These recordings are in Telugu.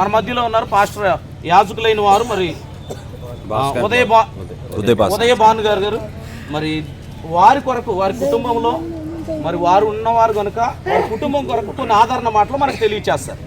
మన మధ్యలో ఉన్నారు పాస్టర్ యాజకులైన వారు మరి ఉదయ భాను గారు. మరి వారి కొరకు వారి కుటుంబంలో మరి వారు ఉన్నవారు కనుక వారి కుటుంబం కొరకు కొన్ని ఆదరణ మాటలు మనకు తెలియచేస్తారు.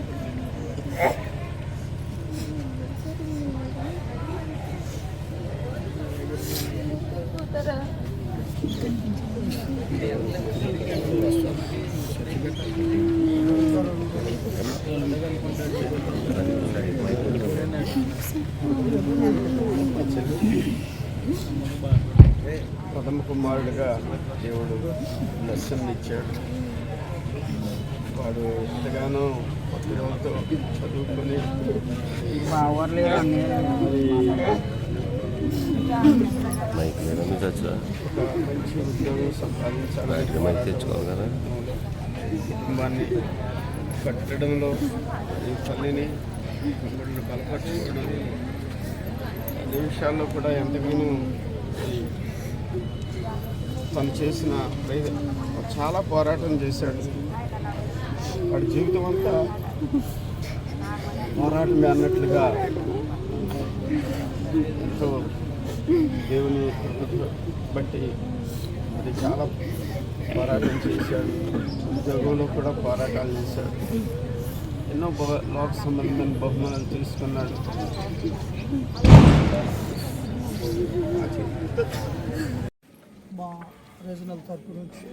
ప్రథమ కుమారుడిగా దేవుడు దర్శనం ఇచ్చాడు. వాడు ఎంతగానో పట్టుదలతో చదువుకొని మంచి ఉద్యోగం సంపాదించాలి, కుటుంబాన్ని కట్టడంలో ఈ తల్లిని బలపరచుకోవడం అన్ని విషయాల్లో కూడా ఎంతగానో తను చేసిన చాలా పోరాటం చేశాడు. వాడి జీవితం అంతా పోరాటమే అన్నట్లుగా ఎంతో దేవుని బట్టి అది చాలా పోరాటం చేశాడు. ఉద్యోగంలో కూడా పోరాటాలు చేశాడు. ఎన్నో లోక సంబంధమైన బహుమానాలు తీసుకున్నాడు. మా రీజనల్ తరపు నుంచి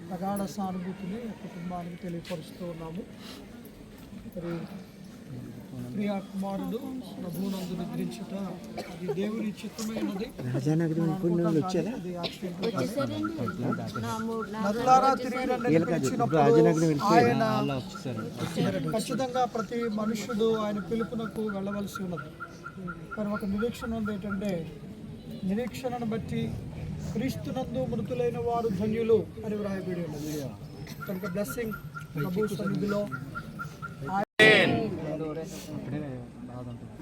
ప్రగాఢ సానుభూతిని కుటుంబానికి తెలియపరుస్తూ ఉన్నాము. మరి ప్రియా కుమారుడు ప్రభువునందు నిద్రించుట అది దేవుని చిత్తమైనది. నరులారా తిరిగి ఆయన ఖచ్చితంగా ప్రతి మనుషుడు ఆయన పిలుపునకు వెళ్ళవలసి ఉన్నది. కానీ ఒక నిరీక్షణ ఉంది, ఏంటంటే నిరీక్షణను బట్టి క్రీస్తునందు మృతులైన వారు ధన్యులు అని వ్రాయబడి ఉన్నది. కనుక బ్లెస్సింగ్ ప్రభు సన్నిధిలో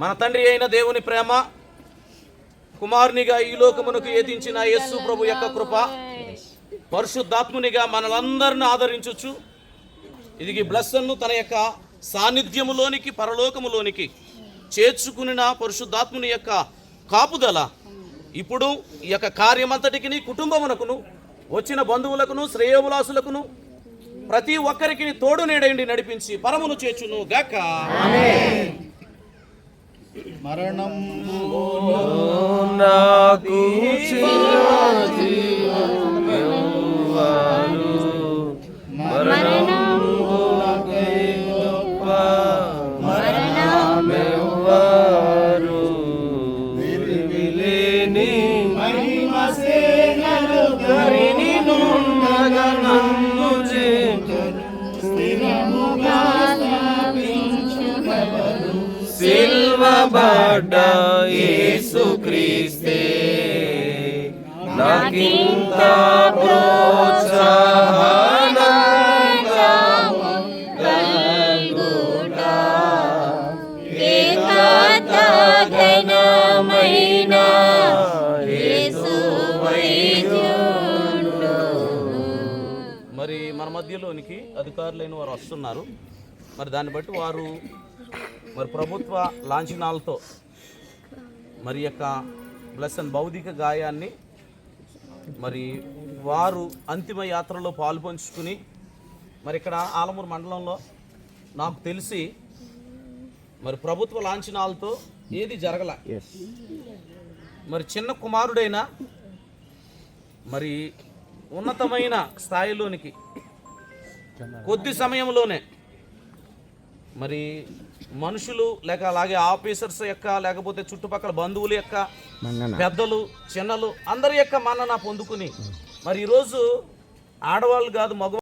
మన తండ్రి అయిన దేవుని ప్రేమ, కుమారునిగా ఈ లోకమునకు ఏదించిన యేసు ప్రభు యొక్క కృప, పరిశుద్ధాత్మునిగా మనలందరిని ఆదరించొచ్చు. ఇది బ్లెస్సన్ను తన యొక్క సాన్నిధ్యములోనికి పరలోకములోనికి చేర్చుకుని పరిశుద్ధాత్ముని యొక్క కాపుదల ఇప్పుడు ఈ యొక్క కార్యమంతటికి కుటుంబమునకును వచ్చిన బంధువులకును శ్రేయోభిలాసులకును ప్రతి ఒక్కరికి తోడు నీడండి నడిపించి పరమును చేర్చును గాక. మరణం నాకు సిల్వబడ్డ యేసుక్రీస్తే నాకింత ప్రోత్సాహనందము కలుగుట ఏకాంతఘనమైన యేసు వైద్యుడు. మరి మన మధ్యలోనికి అధికారులైన వారు వస్తున్నారు. మరి దాన్ని బట్టి వారు మరి ప్రభుత్వ లాంఛనాలతో మరి యొక్క బ్లెస్సన్ భౌతిక గాయాన్ని మరి వారు అంతిమ యాత్రలో పాల్పంచుకుని మరి ఇక్కడ ఆలమూరు మండలంలో నాకు తెలిసి మరి ప్రభుత్వ లాంఛనాలతో ఏది జరగల. మరి చిన్న కుమారుడైన మరి ఉన్నతమైన స్థాయిలోనికి కొద్ది సమయంలోనే మరి మనుషులు లేక అలాగే ఆఫీసర్స్ యొక్క లేకపోతే చుట్టుపక్కల బంధువుల యొక్క పెద్దలు చిన్నలు అందరి యొక్క మన్నన పొందుకుని మరి ఈరోజు ఆడవాళ్ళు కాదు మగ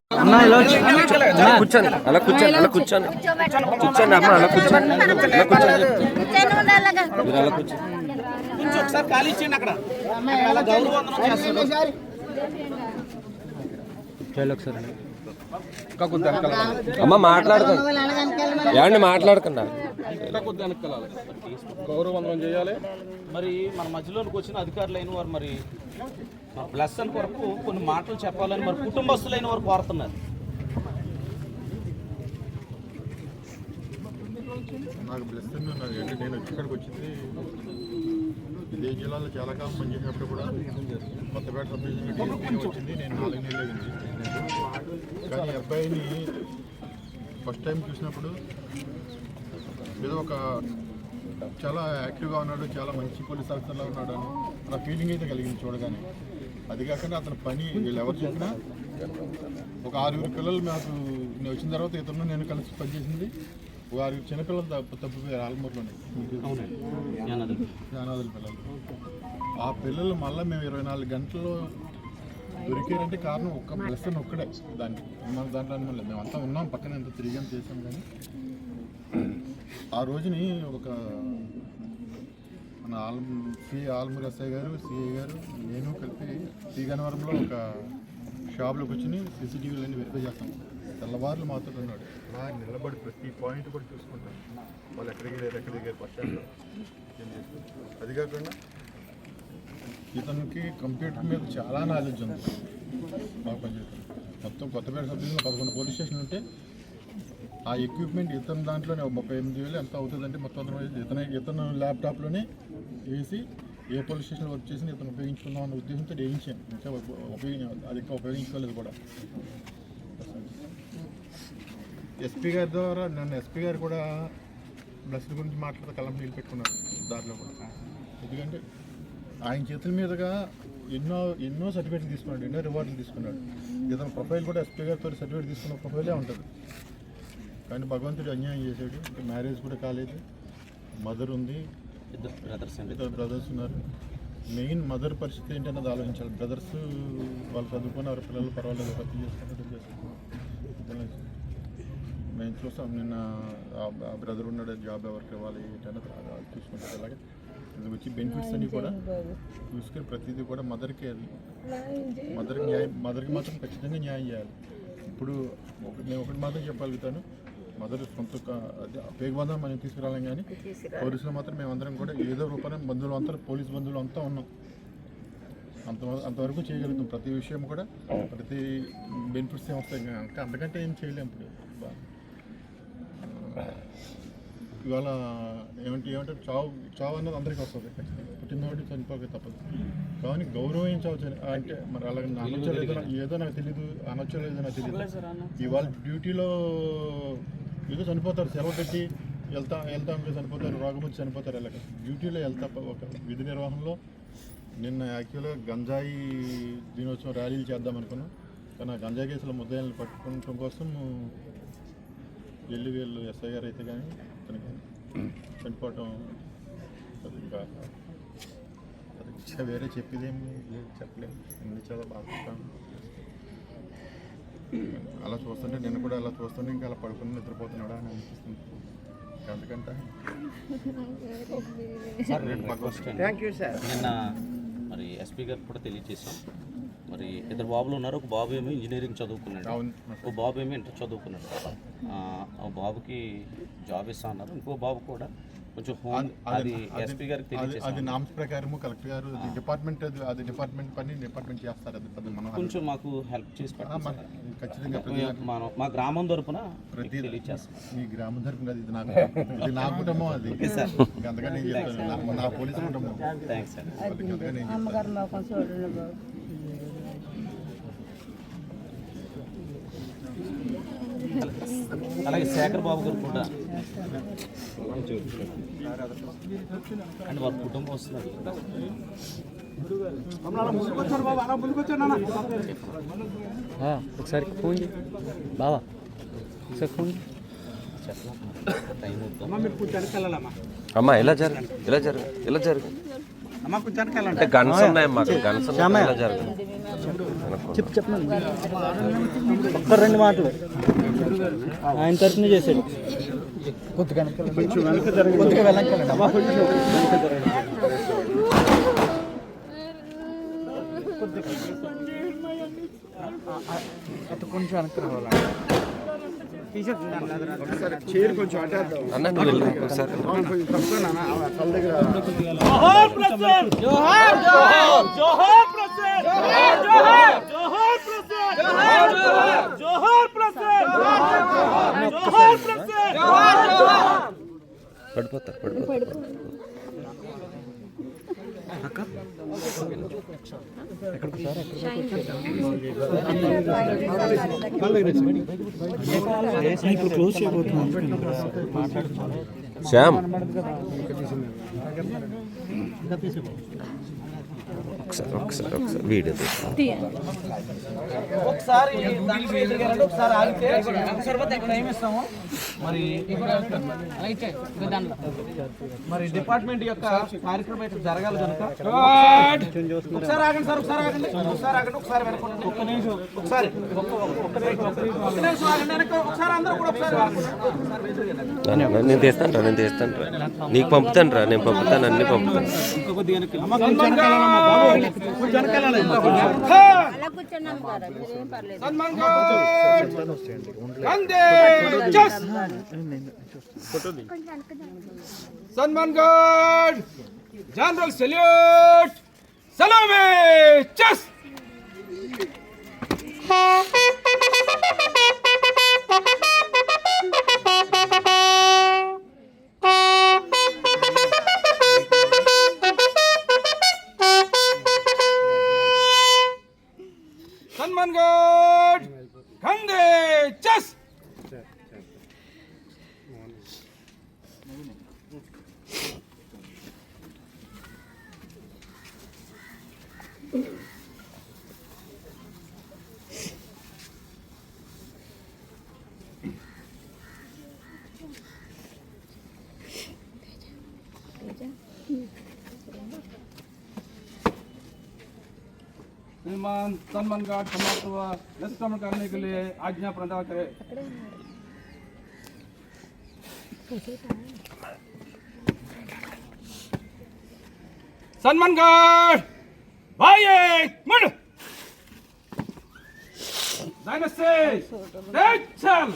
ఒకసారి ఖాళీ ఇచ్చేయండి. అక్కడ అమ్మ మాట్లాడుతున్నా ఏమండి మాట్లాడుతున్నా గౌరవవందనం చేయాలి. మరి మన మధ్యలోకి వచ్చిన అధికారులైన వారు మరి బ్లెస్సన్ కొరకు కొన్ని మాటలు చెప్పాలని మరి కుటుంబస్తులైన వారు కోరుతున్నారు. నాకు ప్రస్తుతం అంటే నేను ఇక్కడికి వచ్చింది ఇదే జిల్లాలో చాలా కాలం పనిచేసినప్పుడు కూడా కొత్తపేట సబ్ డివిజన్ టీడీపీ వచ్చింది. నేను 4 నెలలు అయింది. కానీ అబ్బాయిని ఫస్ట్ టైం చూసినప్పుడు ఏదో ఒక చాలా యాక్టివ్గా ఉన్నాడు, చాలా మంచి పోలీస్ ఆఫీసర్లో ఉన్నాడు అని నా ఫీలింగ్ అయితే కలిగింది చూడగానే. అది కాకుండా అతని పని వీళ్ళు ఎవరు చెప్పినా ఒక 6 పిల్లలు మాకు నేను వచ్చిన తర్వాత ఇతను నేను కలిసి పనిచేసింది. ఒక 6 చిన్నపిల్లలు తప్పిపోయారు ఆల్మూరులోనే, జ్ఞానాదుల పిల్లలు. ఆ పిల్లలు మళ్ళీ మేము 24 గంటల్లో దొరికారంటే కారణం ఒక్క ప్లస్టన్ ఒక్కడే. దానికి మన దాంట్లో అనుకోలేదు, మేమంతా ఉన్నాం పక్కన ఎంత తిరిగాం చేసాం. కానీ ఆ రోజుని ఒక మన ఆల్మూరు ఎస్ఐ గారు, సిఐ గారు, నేను కలిపి శ్రీగన్నవరంలో ఒక షాప్లోకి వచ్చి సీసీటీవీలన్నీ వెరిఫై చేస్తాం. తెల్లవారులు మాత్రం ఉన్నాడు అలా నిలబడి ప్రతి పాయింట్ కూడా చూసుకుంటాం. వాళ్ళు ఎక్కడికి దిగారు బస్ స్టాండ్లో. అది కాకుండా ఇతనికి కంప్యూటర్ మీద చాలా నాలెడ్జ్ ఉంది, బాగా పనిచేస్తాం. మొత్తం కొత్తపేట సబ్ డివిజన్లో 11 పోలీస్ స్టేషన్లు ఉంటే ఆ ఎక్విప్మెంట్ ఇతని దాంట్లోనే 38,000 ఎంత అవుతుందంటే మొత్తం ఇతను ల్యాప్టాప్లోనే వేసి ఏ పోలీస్ స్టేషన్లో వర్క్ చేసి ఇతను ఉపయోగించుకుందాం అన్న ఉద్దేశంతో వేయించాను. ఇంకా అది ఇంకా ఉపయోగించుకోలేదు కూడా. ఎస్పీ గారి ద్వారా నన్ను ఎస్పీ గారు కూడా బ్లస్డ్ గురించి మాట్లాడితే కలం నీళ్ళు పెట్టుకున్నారు దారిలో కూడా. ఎందుకంటే ఆయన చేతుల మీదుగా ఎన్నో సర్టిఫికేట్లు తీసుకున్నాడు, ఎన్నో రివార్డులు తీసుకున్నాడు. ఇతను ప్రొఫైల్ కూడా ఎస్పీ గారితో సర్టిఫికేట్ తీసుకున్న ప్రొఫైలే ఉంటుంది. కానీ భగవంతుడు అన్యాయం చేశాడు. మ్యారేజ్ కూడా కాలేదు, మదర్ ఉంది, ఇద్దరు బ్రదర్స్ ఉన్నారు. మెయిన్ మదర్ పరిస్థితి ఏంటన్నది ఆలోచించాలి. బ్రదర్స్ వాళ్ళు చదువుకుని ఎవరి పిల్లలు పర్వాలేదు, రద్దు చేసుకుంటే మేము చూస్తాం. నిన్న ఆ బ్రదర్ ఉన్నాడు, జాబ్ ఎవరికి ఇవ్వాలి ఏంటన్నది చూసుకుంటారు. అలాగే ఇది వచ్చి బెనిఫిట్స్ అన్నీ కూడా చూసుకుని ప్రతిదీ కూడా మదర్కి మాత్రం ఖచ్చితంగా న్యాయం చేయాలి. ఇప్పుడు నేను ఒకటి మాత్రం చెప్పగలుగుతాను, మదర్ సొంత పేగబంధం మనం తీసుకురాలేం. కానీ పోలీసులు మాత్రం మేమందరం కూడా ఏదో రూపాయన బంధువులు అంతా పోలీసు బంధువులు అంతా ఉన్నాం, అంతవరకు చేయగలుగుతాం. ప్రతి విషయం కూడా ప్రతి బెనిఫిట్స్ ఏం వస్తాయి, అంతకంటే ఏం చేయలేం. ఇప్పుడు ఇవాళ ఏమంటే చావు అన్నది అందరికీ వస్తుంది, పుట్టినవాడు చనిపోక తప్పదు. కానీ గౌరవించవచ్చు అంటే మరి అలాగే అనొచ్చలేదు, ఏదో నాకు తెలీదు, అనొచ్చలేదు నాకు తెలియదు. ఇవాళ డ్యూటీలో ఏదో చనిపోతారు, సెలవు పెట్టి వెళ్తాం చనిపోతారు, రోగం వచ్చి చనిపోతారు. అలాగే డ్యూటీలో వెళ్తా ఒక విధి నిర్వహణలో. నిన్న యాక్చువల్గా గంజాయి దినోత్సవం ర్యాలీలు చేద్దాం అనుకున్నాం. కానీ ఆ గంజాయి కేసులో ముద్దాయిలను పట్టుకోవడం కోసం వీళ్ళు ఎస్ఐ గారు అయితే కానీ అతనికి చనిపోవటం ఇంకా అది వేరే చెప్పేదేమి చెప్పలేము. అన్ని చాలా బాధపడతాను. అలా చూస్తుంటే నేను కూడా అలా చూస్తుంటే ఇంకా అలా పడుకుని నిద్రపోతున్నాడా అని అనిపిస్తుంది. అందుకంటే థ్యాంక్ యూ సార్. నిన్న మరి ఎస్పీ గారికి కూడా తెలియజేశాం. మరి 2 బాబులు ఉన్నారు. ఒక బాబు ఏమో ఇంజనీరింగ్ చదువుకున్నాడు, ఒక బాబు ఏమో ఇంటర్ చదువుకున్నాడు. ఆ బాబుకి జాబ్ ఇస్తా అన్నారు. ఇంకో బాబు కూడా కొంచెం హోమ్, అది ఎస్పీ గారికి తెలియజేసాం. అది నామ్స్ ప్రకారము కలెక్టర్ గారు డిపార్ట్మెంట్ అది డిపార్ట్మెంట్ పని డిపార్ట్మెంట్ చేస్తారు. అది మనం కొంచెం మాకు హెల్ప్ చేసి పెట్టండి. ఖచ్చితంగా మా గ్రామం తరపున తెలియజేస్తాం. మీ గ్రామం తరపున ఇది నా కుటుంబం, అది అంతగా నేను చెప్తాను, నా పోలీసు కుటుంబం. Thanks sir. అలాగే శేఖర్ బాబు గారు కూడా అంటే వాళ్ళ కుటుంబం వస్తున్నారు. ఒకసారి ఫోన్ చేయి బావా, ఒకసారి ఫోన్ అమ్మా ఇలా జరుగు, ఇలా జరుగు, ఇలా జరుగు. అంటే గన్స్ ఉన్నాయమ్మా, గన్స్ ఇలా జరుగు. చెప్పు ఒక్క 2 మాటలు ఆయన తరఫున చేశాడు. కొద్దిగా కొంచెం వెనక్కి రావాలి. చైర్ కొంచెం అటేద్దాం అన్న, నువ్వు వెళ్ళు ఒకసారి. పడిపోతారు పడిపోతారు. ఇప్పుడు క్లోజ్ చేయబోతున్నాం. శ్యామ్ ఒకసారి వీడియో ఒకసారి దానికి ఎదురుగారండి, ఒకసారి ఆగితే ఒకసారి ఇక్కడ ఏమిస్తాము మరి డిపార్ట్మెంట్ యొక్క కార్యక్రమం అయితే జరగాలి కనుక ఒకసారి ఆగండి సార్, ఒకసారి ఆగండి, ఒకసారి ఆగండి, ఒకసారి వెనక్కి ఒక్క నిమిషం, ఒకసారి ఒక్క నిమిషం ఆగండి, వెనక్కి ఒకసారి అందరూ కూడా ఒకసారి నేను తీస్తాను రా నీకు పంపుతాను రా, నేను పంపుతాను, అన్ని పంపుతాను. సన్మాన్ గార్డ్ జనరల్ సెల్యూట్ సలామే చెస్ సన్మాన్ గార్డ్ కందే చెస్ श्रीमान सन्मान गार्ड समाप्त हुआ, निष्क्रमण करने के लिए आज्ञा प्रदान करें। सन्मान गार्ड भाई मुड़ चल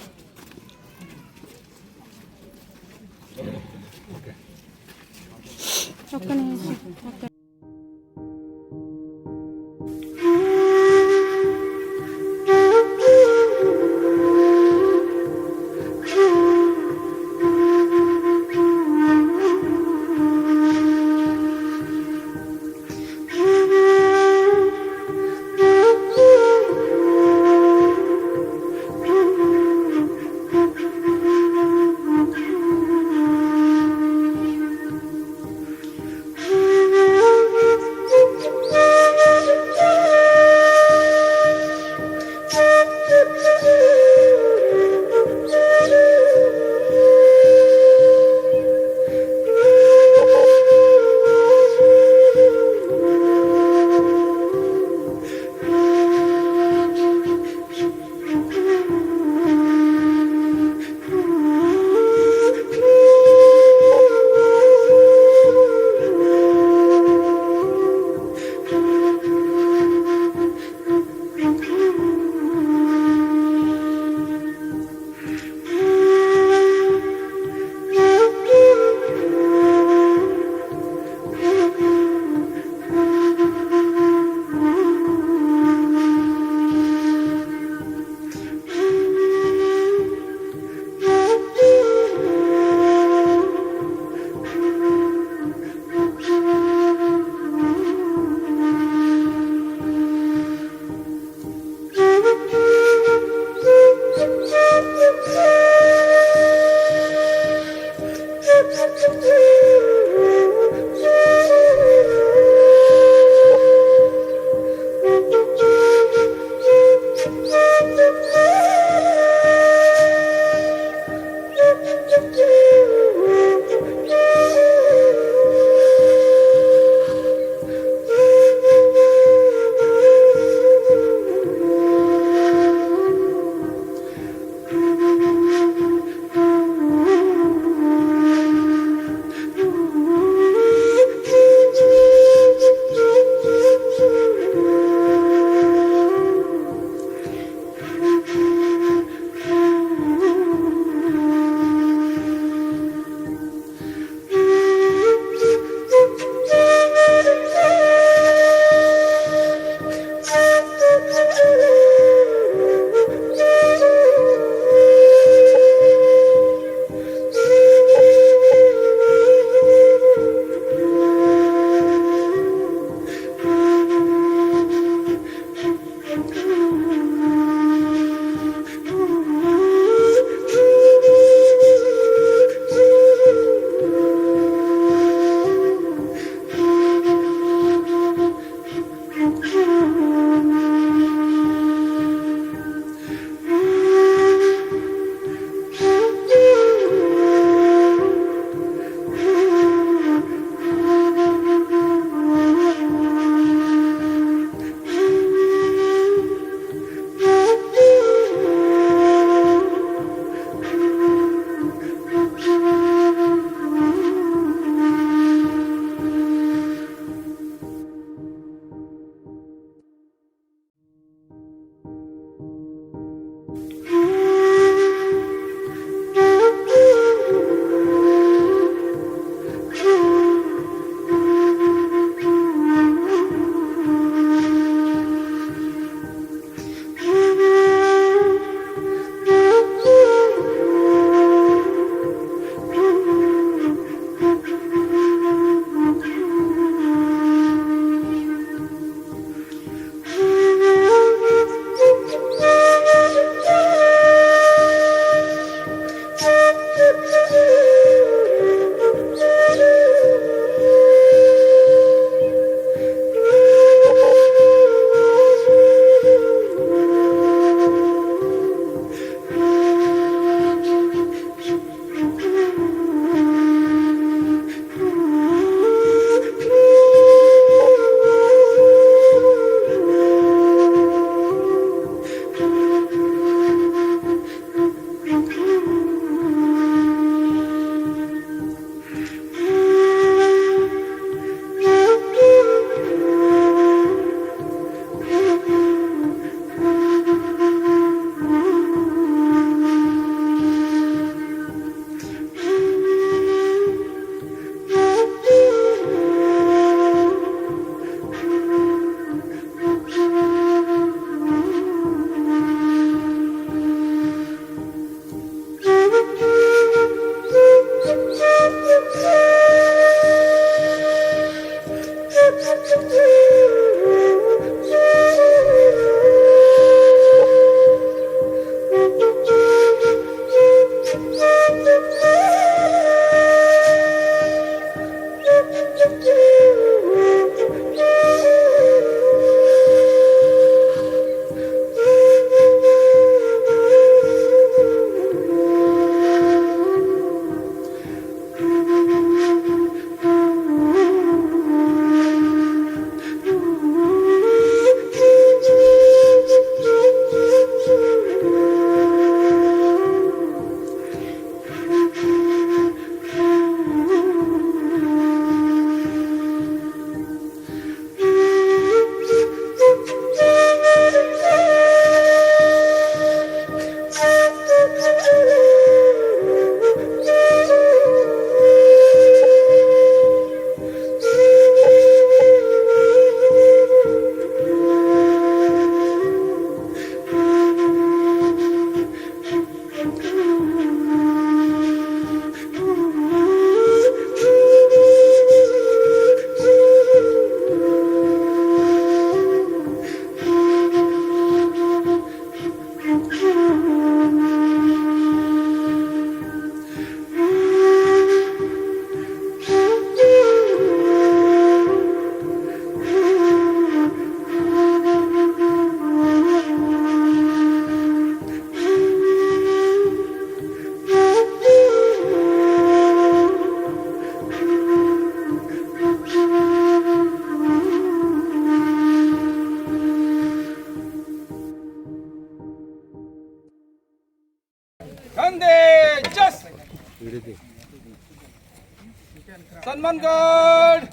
Salman guard.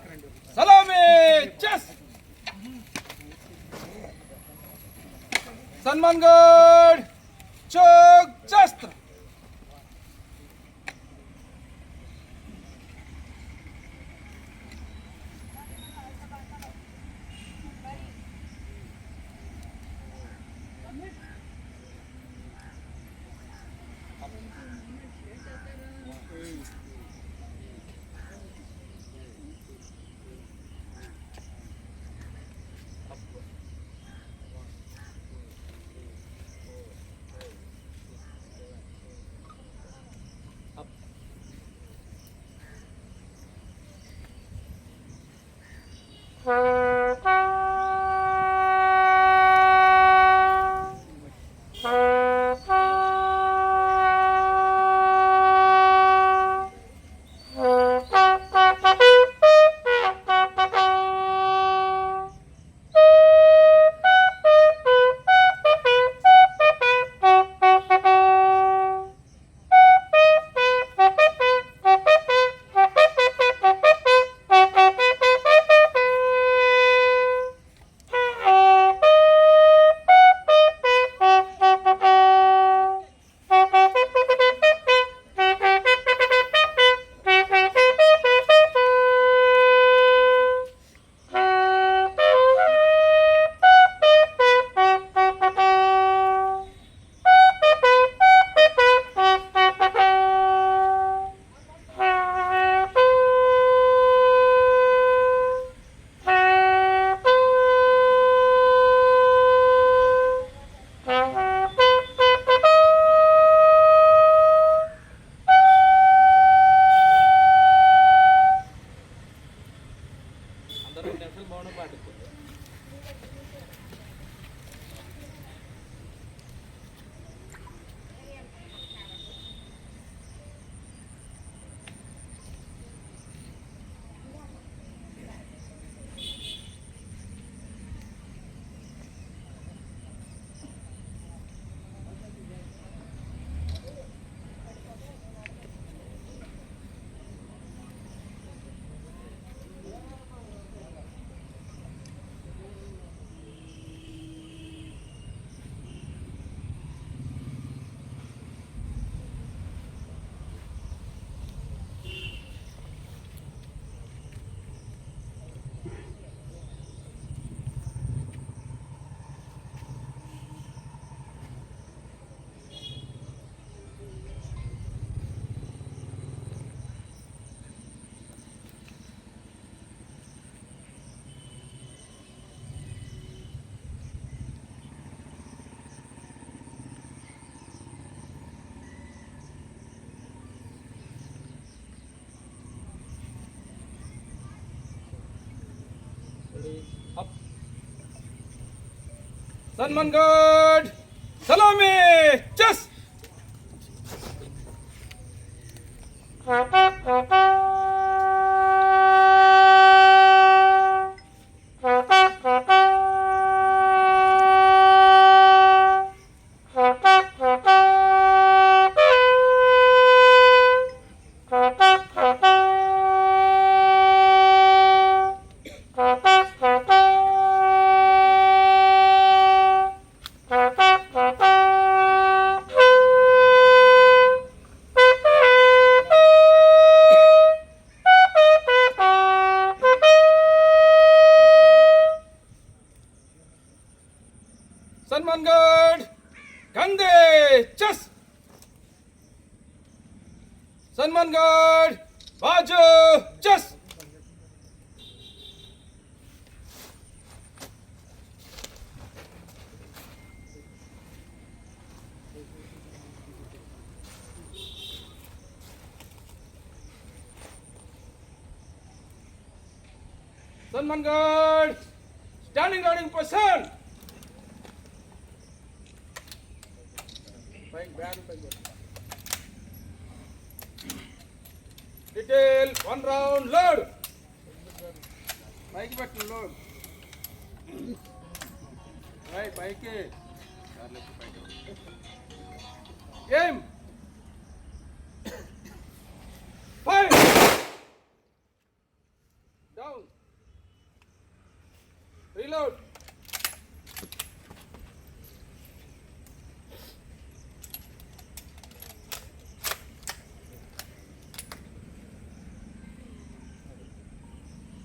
Salami. Chest. Salman guard. Chok. Chest. Up. Salman guard. Salami. Chest. Salman guard. Kande. Chest. Salman guard. Bajo. Chest. Salman guard. Standing guarding position. Detail, 1 round, load. Bike button, load. Right, bike. Aim. Fire. Reload.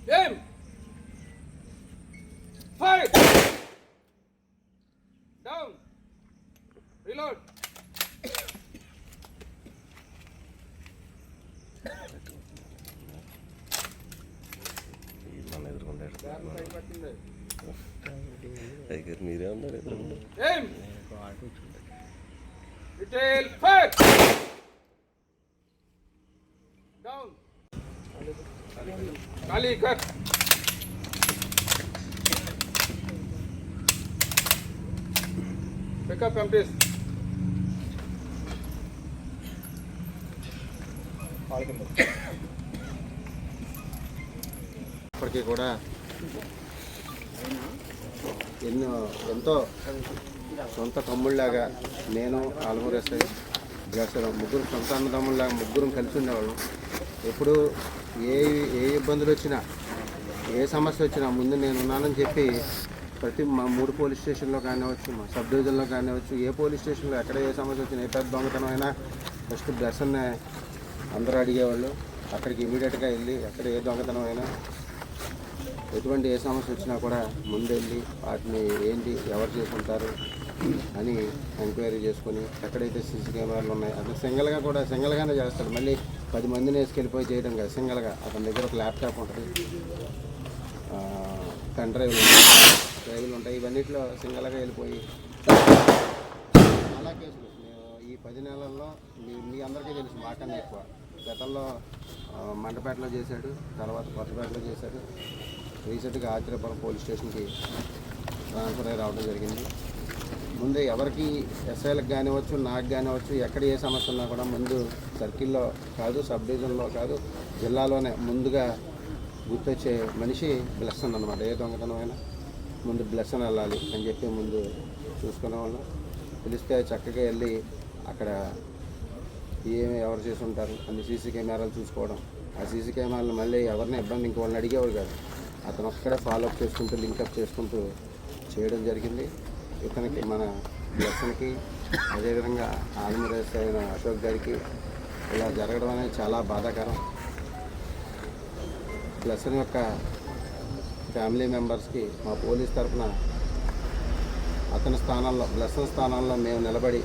Aim. Fire. Down. Reload. దగ్గర మీరే ఉన్నారు ఎదురుకుండా. Aim. Detail. Fire. Down. Kali cut. Pick up empties. ఇప్పటికీ కూడా ఎంతో సొంత తమ్ముళ్ళలాగా నేను ఆల్మూరు ఎస్ఐ బ్లస్సర్ ముగ్గురు సొంత అన్నదమ్ముళ్ళలాగా ముగ్గురం కలిసి ఉండేవాళ్ళం. ఎప్పుడు ఏ ఇబ్బందులు వచ్చినా ఏ సమస్య వచ్చినా ముందు నేను ఉన్నానని చెప్పి ప్రతి మా 3 పోలీస్ స్టేషన్లో కానివచ్చు, మా సబ్ డివిజన్లో కానివచ్చు, ఏ పోలీస్ స్టేషన్లో ఎక్కడ ఏ సమస్య వచ్చినా, ఏ పెద్ద దొంగతనం అయినా ఫస్ట్ బ్లస్సర్నే అందరూ అడిగేవాళ్ళు. అక్కడికి ఇమీడియట్గా వెళ్ళి ఎక్కడ ఏ దొంగతనం అయినా ఎటువంటి ఏ సమస్య వచ్చినా కూడా ముందెళ్ళి వాటిని ఏంటి ఎవరు చేసుకుంటారు అని ఎంక్వైరీ చేసుకొని ఎక్కడైతే సీసీ కెమెరాలు ఉన్నాయి అతను సింగల్గానే చేస్తాడు. మళ్ళీ 10 మందిని వేసుకెళ్ళిపోయి చేయడం కాదు, సింగల్గా. అతని దగ్గర ఒక ల్యాప్టాప్ ఉంటుంది, పెన్ డ్రైవ్లు ఉంటాయి. ఇవన్నిట్లో సింగల్గా వెళ్ళిపోయి చాలా కేసులు ఈ 10 నెలల్లో మీ అందరికీ తెలుసు, మాకన్నా ఎక్కువ. గతంలో మండపేటలో చేశాడు, తర్వాత కొత్తపేటలో చేశాడు. రీసెంట్గా ఆత్రేయపురం పోలీస్ స్టేషన్కి ట్రాన్స్ఫర్ అయ్యి రావడం జరిగింది. ముందు ఎవరికి ఎస్ఐలకు కానివచ్చు, నాకు కానివచ్చు, ఎక్కడ ఏ సమస్య ఉన్నా కూడా ముందు సర్కిల్లో కాదు, సబ్ డివిజన్లో కాదు, జిల్లాలోనే ముందుగా గుర్తొచ్చే మనిషి బ్లెస్సన్ అన్నమాట. ఏ దొంగతనమైనా ముందు బ్లెస్సన్ వెళ్ళాలి అని చెప్పి ముందు చూసుకునేవాళ్ళం. పిలిస్తే చక్కగా వెళ్ళి అక్కడ ఎవరు చేసి ఉంటారు అన్ని సీసీ కెమెరాలు చూసుకోవడం. ఆ సీసీ కెమెరాలు మళ్ళీ ఎవరిని ఇబ్బంది ఇంకోళ్ళని అడిగేవాడు కాదు, అతను ఒక్కడే ఫాలోఅప్ చేసుకుంటూ లింకప్ చేసుకుంటూ చేయడం జరిగింది. ఇతనికి మన బ్లెస్సన్కి అదేవిధంగా ఆల్మూరు ఎస్ఐ అయిన అశోక్ గారికి ఇలా జరగడం అనేది చాలా బాధాకరం. బ్లెస్సన్ యొక్క ఫ్యామిలీ మెంబర్స్కి మా పోలీస్ తరఫున అతని స్థానంలో, బ్లెస్సన్ స్థానంలో మేము నిలబడి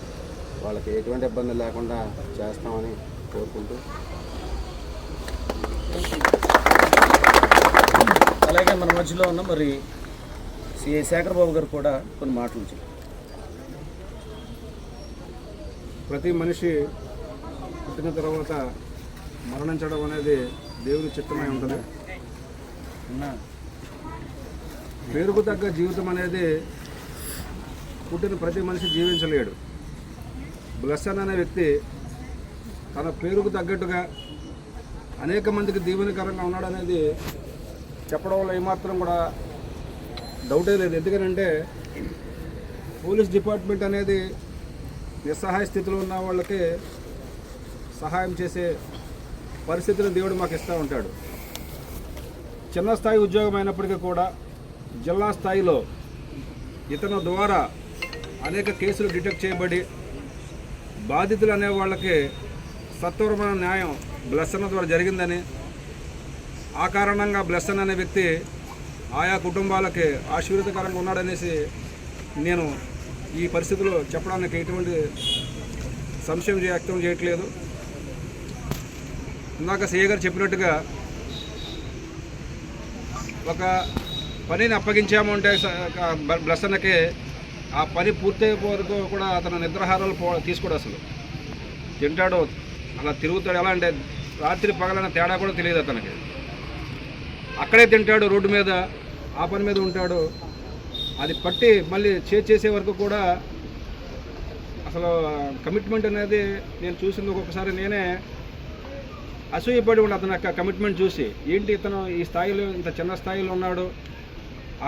వాళ్ళకి ఎటువంటి ఇబ్బంది లేకుండా చేస్తామని కోరుకుంటూ. అలాగే మన మధ్యలో ఉన్న మరి సిఐ శేఖర్ బాబు గారు కూడా కొన్ని మాటలు చెప్పారు. ప్రతి మనిషి పుట్టిన తర్వాత మరణించడం అనేది దేవుని చిత్తమై ఉంటుంది. పేరుకు తగ్గ జీవితం అనేది పుట్టిన ప్రతి మనిషి జీవించలేడు. బ్లెస్సన్ అనే వ్యక్తి తన పేరుకు తగ్గట్టుగా అనేక మందికి దీవెనకరంగా ఉన్నాడనేది చెప్పడంలో ఏమాత్రం కూడా డౌటే లేదు. ఎందుకనంటే పోలీస్ డిపార్ట్మెంట్ అనేది నిస్సహాయ స్థితిలో ఉన్న వాళ్ళకి సహాయం చేసే పరిస్థితిని దేవుడు మాకు ఇస్తూ ఉంటాడు. చిన్న స్థాయి ఉద్యోగం అయినప్పటికీ కూడా జిల్లా స్థాయిలో ఇతను ద్వారా అనేక కేసులు డిటెక్ట్ చేయబడి బాధితులు అనే వాళ్ళకి సత్వరమైన న్యాయం బ్లెస్సన్ ద్వారా జరిగిందని, ఆ కారణంగా బ్లెస్సన్ అనే వ్యక్తి ఆయా కుటుంబాలకి ఆశీర్వాదకరంగా ఉన్నాడనేసి నేను ఈ పరిస్థితిలో చెప్పడానికి ఎటువంటి సంశయం వ్యక్తం చేయట్లేదు. ఇందాక సిఐ గారు చెప్పినట్టుగా ఒక పనిని అప్పగించాము అంటే బ్లెస్సన్కి ఆ పని పూర్తయ్యే వరకు కూడా అతను నిద్రాహారాలు తీసుకోడు. అసలు తింటాడు, అలా తిరుగుతాడు. ఎలా అంటే రాత్రి పగలైన తేడా కూడా తెలియదు అతనికి. అక్కడే తింటాడు, రోడ్డు మీద ఆ పని మీద ఉంటాడు. అది పట్టి మళ్ళీ చేసే వరకు కూడా అసలు కమిట్మెంట్ అనేది నేను చూసింది ఒక్కొక్కసారి నేనే అసూయపడి ఉండి అతని యొక్క కమిట్మెంట్ చూసి, ఏంటి ఇతను ఈ స్థాయిలో ఇంత చిన్న స్థాయిలో ఉన్నాడు,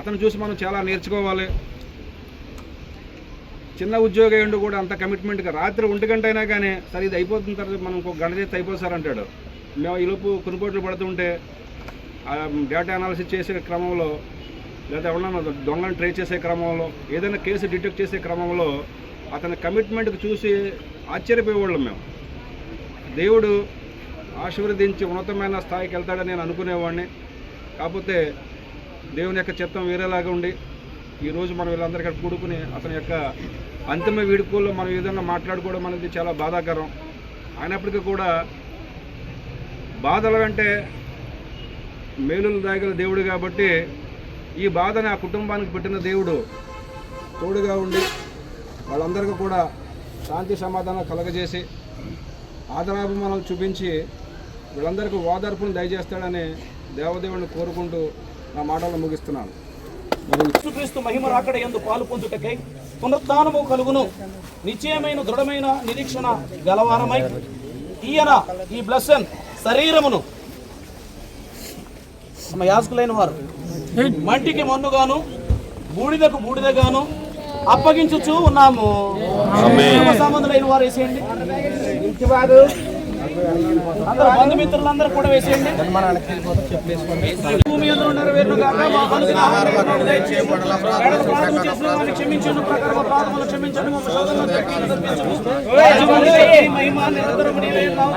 అతను చూసి మనం చాలా నేర్చుకోవాలి. చిన్న ఉద్యోగం ఏంటో కూడా అంత కమిట్మెంట్గా రాత్రి 1 గంట అయినా కానీ సరే ఇది అయిపోతున్న తర్వాత మనం ఇంకొక గంట చేస్తే అయిపోతారు అంటాడు. మేము ఈలోపు కొనుగోట్లు పడుతుంటే డేటా అనాలిసిస్ చేసే క్రమంలో లేదా ఎవరన్నా దొంగలను ట్రేస్ చేసే క్రమంలో ఏదైనా కేసు డిటెక్ట్ చేసే క్రమంలో అతని కమిట్మెంట్కి చూసి ఆశ్చర్యపోయేవాళ్ళం మేము. దేవుడు ఆశీర్వదించి ఉన్నతమైన స్థాయికి వెళ్తాడని నేను అనుకునేవాడిని. కాకపోతే దేవుని యొక్క చిత్తం వేరేలాగా ఉండి ఈరోజు మనం వీళ్ళందరికీ కూడుకుని అతని యొక్క అంతిమ వీడుకోల్లో మనం ఈ విధంగా మాట్లాడుకోవడం అనేది చాలా బాధాకరం. అయినప్పటికీ కూడా బాధల వెంటే మేలులు దాగల దేవుడు కాబట్టి ఈ బాధని ఆ కుటుంబానికి పెట్టిన దేవుడు తోడుగా ఉండి వాళ్ళందరికీ కూడా శాంతి సమాధానం కలగజేసి ఆదరాభిమానం చూపించి వీళ్ళందరికీ ఓదార్పును దయచేస్తాడని దేవదేవుని కోరుకుంటూ నా మాటలను ముగిస్తున్నాను. యేసుక్రీస్తు మహిమ రాకడ యందు పాలు పొందుటకై పునరుత్థానము కలుగును నిశ్చయమైన దృఢమైన నిరీక్షణ గలవారమై ఈయన ఈ బ్లెస్సన్ శరీరమును యాజకులైన వారు మంటికి మన్నుగాను బూడిదకు బూడిదగాను అప్పగించుచూ ఉన్నాము. సంబంధులైన వారు వేసేయండి, అందరూ బంధుమిత్రులందరూ కూడా వేసేయండి. భూమి యందు నెరవేరును గాక. మా అనుదిన ఆహారమును దయచేయము. ప్రార్థన చేసిన వారిని క్షమించును, ప్రకారమ పాపములను క్షమించును, మా శోధనలను తప్పించును. మహిమ నిరంతరము నీవే ఉన్నావు.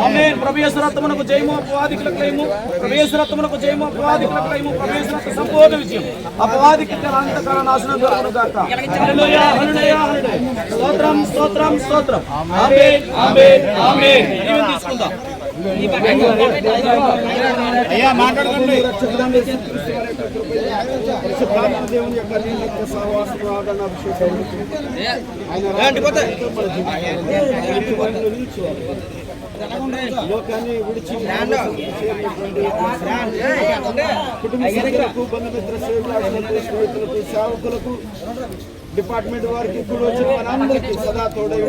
ఆమేన్. ప్రభు యేసు రక్తమునకు జయము, అపవాదికులకు జయము. ప్రభు యేసు రక్తమునకు జయము, అపవాదికులకు జయము. ప్రభు యేసు రక్త సంపూర్ణ విజయం. అపవాదికి అంతకాల నాశనం కలుగును గాక. హల్లెలూయా, హల్లెలూయా, హల్లెలూయా. స్తోత్రం, స్తోత్రం, స్తోత్రం. ఆమేన్, ఆమేన్, ఆమేన్. దీవెన తీసుకుందాం. అయ్యా మాట్లాడుకోండి. లోకాన్ని విడిచి కుటుంబ సభ్యులకు, బంధుమిత్ర స్నేహితులకు, సేవకులకు, డిపార్ట్మెంట్ వారికి ఇప్పుడు వచ్చిన మనందరికీ సదా తోడై